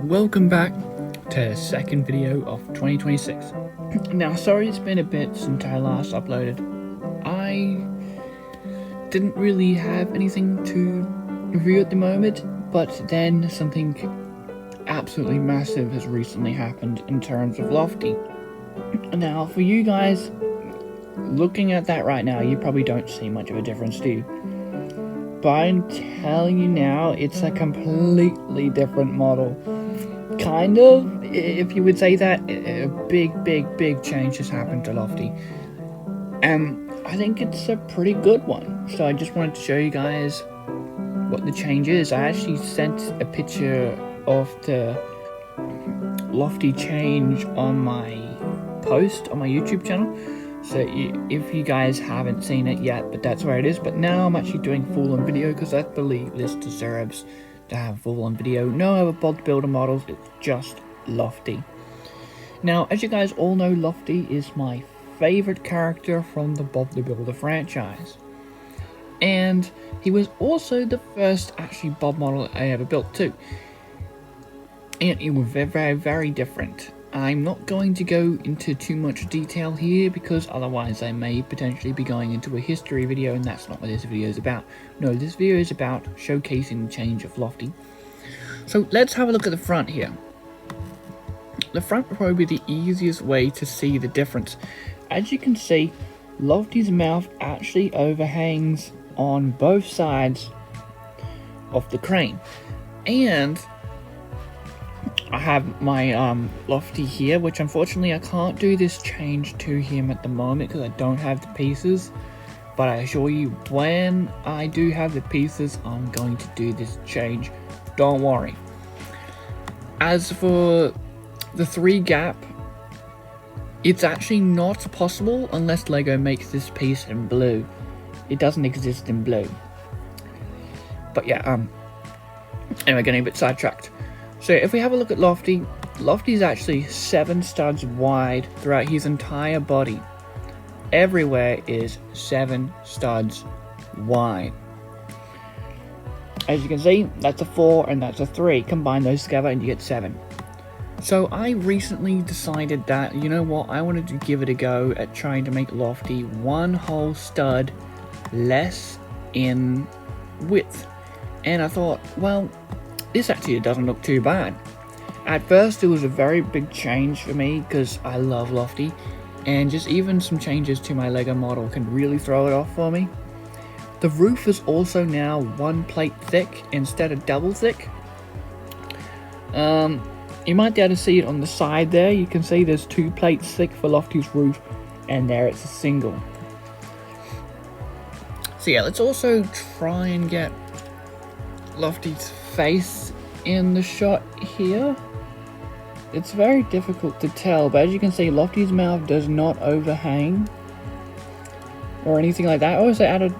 Welcome back to the second video of 2026. Now, sorry it's been a bit since I last uploaded. I didn't really have anything to review at the moment, but then something absolutely massive has recently happened in terms of Lofty. Now, for you guys looking at that right now, you probably don't see much of a difference, do you? But I'm telling you now, it's a completely different model. Kind of, if you would say that. A big change has happened to Lofty. And I think it's a pretty good one. So I just wanted to show you guys what the change is. I actually sent a picture of the Lofty change on my post on my YouTube channel. So if you guys haven't seen it yet, but that's where it is. But now I'm actually doing full-on video because I believe this deserves to have full-on video. No other Bob the Builder models, it's just Lofty. Now, as you guys all know, Lofty is my favorite character from the Bob the Builder franchise. And he was also the first actually Bob model I ever built too. And it was very different. I'm not going to go into too much detail here because otherwise I may potentially be going into a history video, and that's not what this video is about. No, this video is about showcasing the change of Lofty. So let's have a look at the front here. The front will probably be the easiest way to see the difference. As you can see, Lofty's mouth actually overhangs on both sides of the crane. And I have my Lofty here, which unfortunately I can't do this change to him at the moment because I don't have the pieces. But I assure you, when I do have the pieces, I'm going to do this change. Don't worry. As for the 3 gap, it's actually not possible unless LEGO makes this piece in blue. It doesn't exist in blue. But yeah, anyway, getting a bit sidetracked. So if we have a look at Lofty, Lofty's actually 7 studs wide throughout his entire body. Everywhere is 7 studs wide. As you can see, that's a 4 and that's a 3. Combine those together and you get 7. So I recently decided that, you know what, I wanted to give it a go at trying to make Lofty 1 whole stud less in width. And I thought, well, this actually doesn't look too bad. At first it was a very big change for me because I love Lofty, and just even some changes to my LEGO model can really throw it off for me. The roof is also now 1 plate thick instead of double thick. You might be able to see it on the side there. You can see there's 2 plates thick for Lofty's roof, and there it's a single. So yeah, let's also try and get Lofty's face in the shot here. It's very difficult to tell, but as you can see, Lofty's mouth does not overhang or anything like that. I also added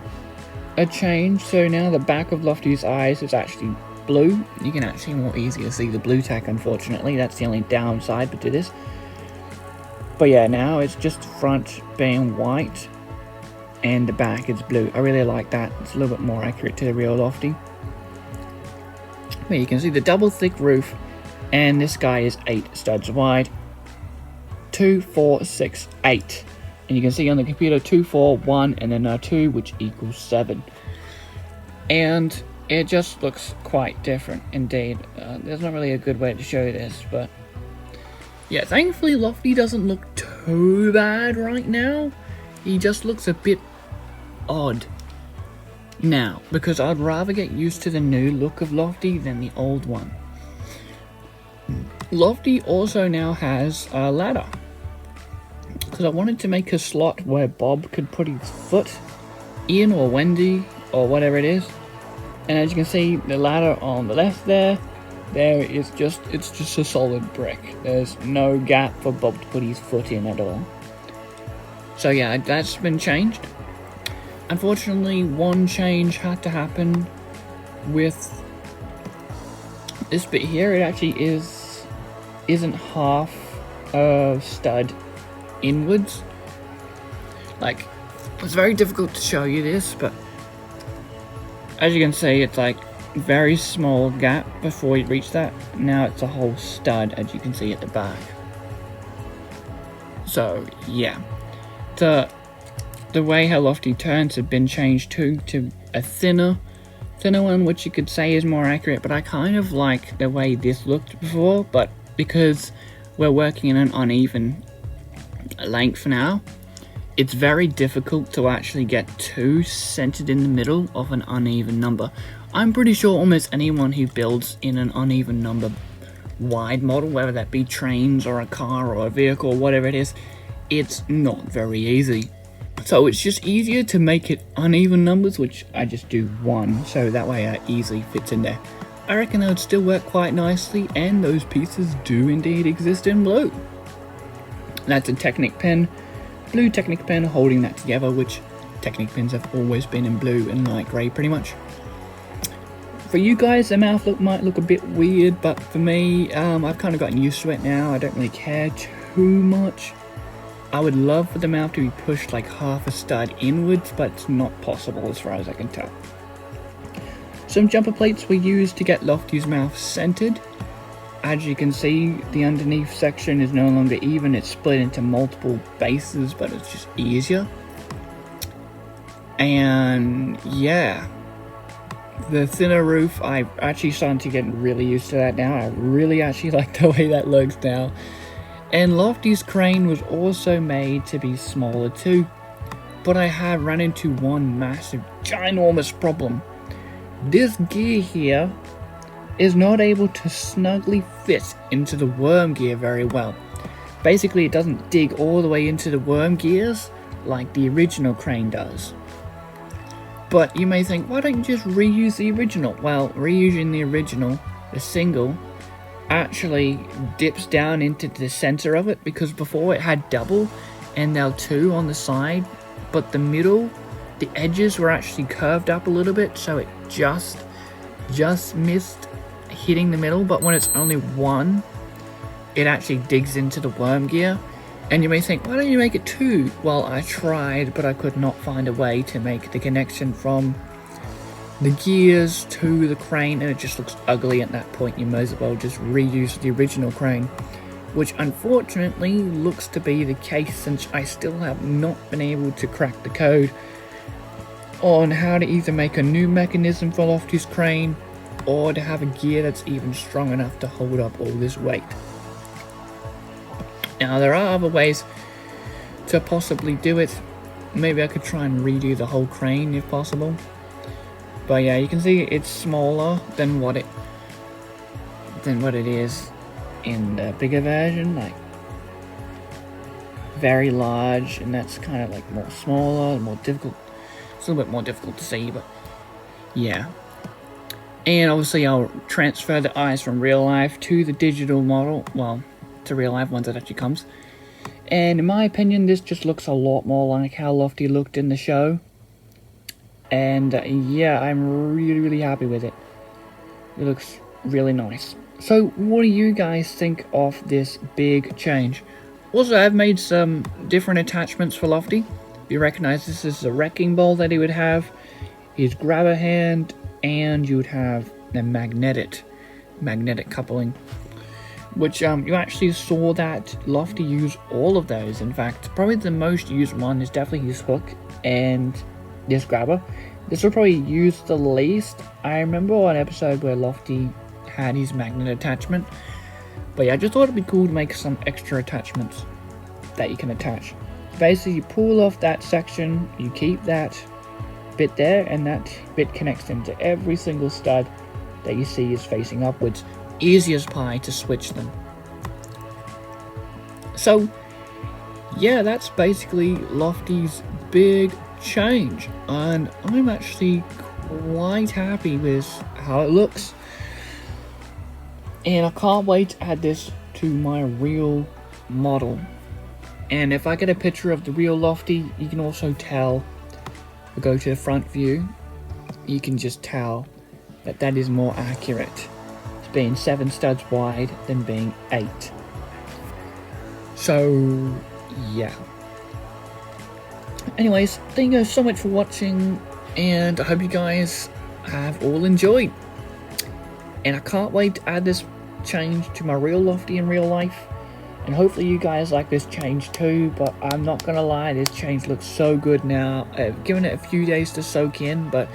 a change, so now the back of Lofty's eyes is actually blue. You can actually more easier see the blue tack, unfortunately. That's the only downside to this. But yeah, now it's just front being white and the back is blue. I really like that. It's a little bit more accurate to the real Lofty. But you can see the double thick roof, and this guy is 8 studs wide. 2, 4, 6, 8. And you can see on the computer 2, 4, 1, and then 2, which equals 7. And it just looks quite different indeed. There's not really a good way to show this, but yeah, thankfully Lofty doesn't look too bad right now. He just looks a bit odd now, because I'd rather get used to the new look of Lofty than the old one. Lofty also now has a ladder, because I wanted to make a slot where Bob could put his foot in, or Wendy, or whatever it is. And as you can see, the ladder on the left there is just, it's just a solid brick. There's no gap for Bob to put his foot in at all. So yeah, that's been changed. Unfortunately, one change had to happen with this bit here. It actually isn't half a stud inwards. Like, it's very difficult to show you this, but as you can see, it's like very small gap before you reach that. Now it's a whole stud, as you can see at the back. So yeah, the way how Lofty turns have been changed too, to a thinner one, which you could say is more accurate, but I kind of like the way this looked before, but because we're working in an uneven length now, it's very difficult to actually get two centered in the middle of an uneven number. I'm pretty sure almost anyone who builds in an uneven number wide model, whether that be trains or a car or a vehicle or whatever it is, it's not very easy. So it's just easier to make it uneven numbers, which I just do one, so that way it easily fits in there. I reckon that would still work quite nicely, and those pieces do indeed exist in blue. That's a Technic pen, blue Technic pen holding that together, which Technic pens have always been in blue and light grey pretty much. For you guys, the mouth look might look a bit weird, but for me, I've kind of gotten used to it now. I don't really care too much. I would love for the mouth to be pushed like half a stud inwards, but it's not possible as far as I can tell. Some jumper plates were used to get Lofty's mouth centered. As you can see, the underneath section is no longer even, it's split into multiple bases, but it's just easier. And yeah, the thinner roof, I'm actually starting to get really used to that now. I really actually like the way that looks now. And Lofty's crane was also made to be smaller too, but I have run into one massive, ginormous problem. This gear here is not able to snugly fit into the worm gear very well. Basically, it doesn't dig all the way into the worm gears like the original crane does. But you may think, why don't you just reuse the original? Well, reusing the original, the single, actually dips down into the center of it, because before it had double and now two on the side, but the middle, the edges were actually curved up a little bit, so it just missed hitting the middle. But when it's only one, it actually digs into the worm gear. And you may think, why don't you make it two? Well, I tried, but I could not find a way to make the connection from the gears to the crane, and it just looks ugly at that point. You may as well just reuse the original crane, which unfortunately looks to be the case, since I still have not been able to crack the code on how to either make a new mechanism for Lofty's crane or to have a gear that's even strong enough to hold up all this weight. Now, there are other ways to possibly do it. Maybe I could try and redo the whole crane if possible. But yeah, you can see it's smaller than what it is in the bigger version, like very large, and that's kind of like more smaller, more difficult. It's a little bit more difficult to see, but yeah. And obviously I'll transfer the eyes from real life to the digital model, well, to real life once it actually comes. And in my opinion, this just looks a lot more like how Lofty looked in the show. And yeah, I'm really happy with it. It looks really nice. So what do you guys think of this big change? Also, I've made some different attachments for Lofty. You recognize this is the wrecking ball that he would have, his grabber hand, and you would have the magnetic coupling, which you actually saw that Lofty use all of those. In fact, probably the most used one is definitely his hook and this grabber. This will probably use the least. I remember one episode where Lofty had his magnet attachment, but yeah, I just thought it'd be cool to make some extra attachments that you can attach. Basically, you pull off that section, you keep that bit there, and that bit connects into every single stud that you see is facing upwards. Easy as pie to switch them. So yeah, that's basically Lofty's big change, and I'm actually quite happy with how it looks, and I can't wait to add this to my real model. And if I get a picture of the real Lofty, you can also tell, we'll go to the front view, you can just tell that that is more accurate. It's being 7 studs wide than being 8. So yeah. Anyways, thank you guys so much for watching, and I hope you guys have all enjoyed. and I can't wait to add this change to my real Lofty in real life. And hopefully you guys like this change too, but I'm not gonna lie, this change looks so good now. I've given it a few days to soak in, but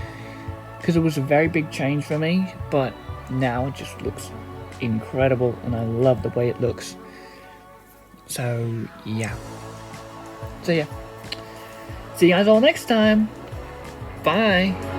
because it was a very big change for me, but now it just looks incredible and I love the way it looks. So yeah. See you guys all next time. Bye.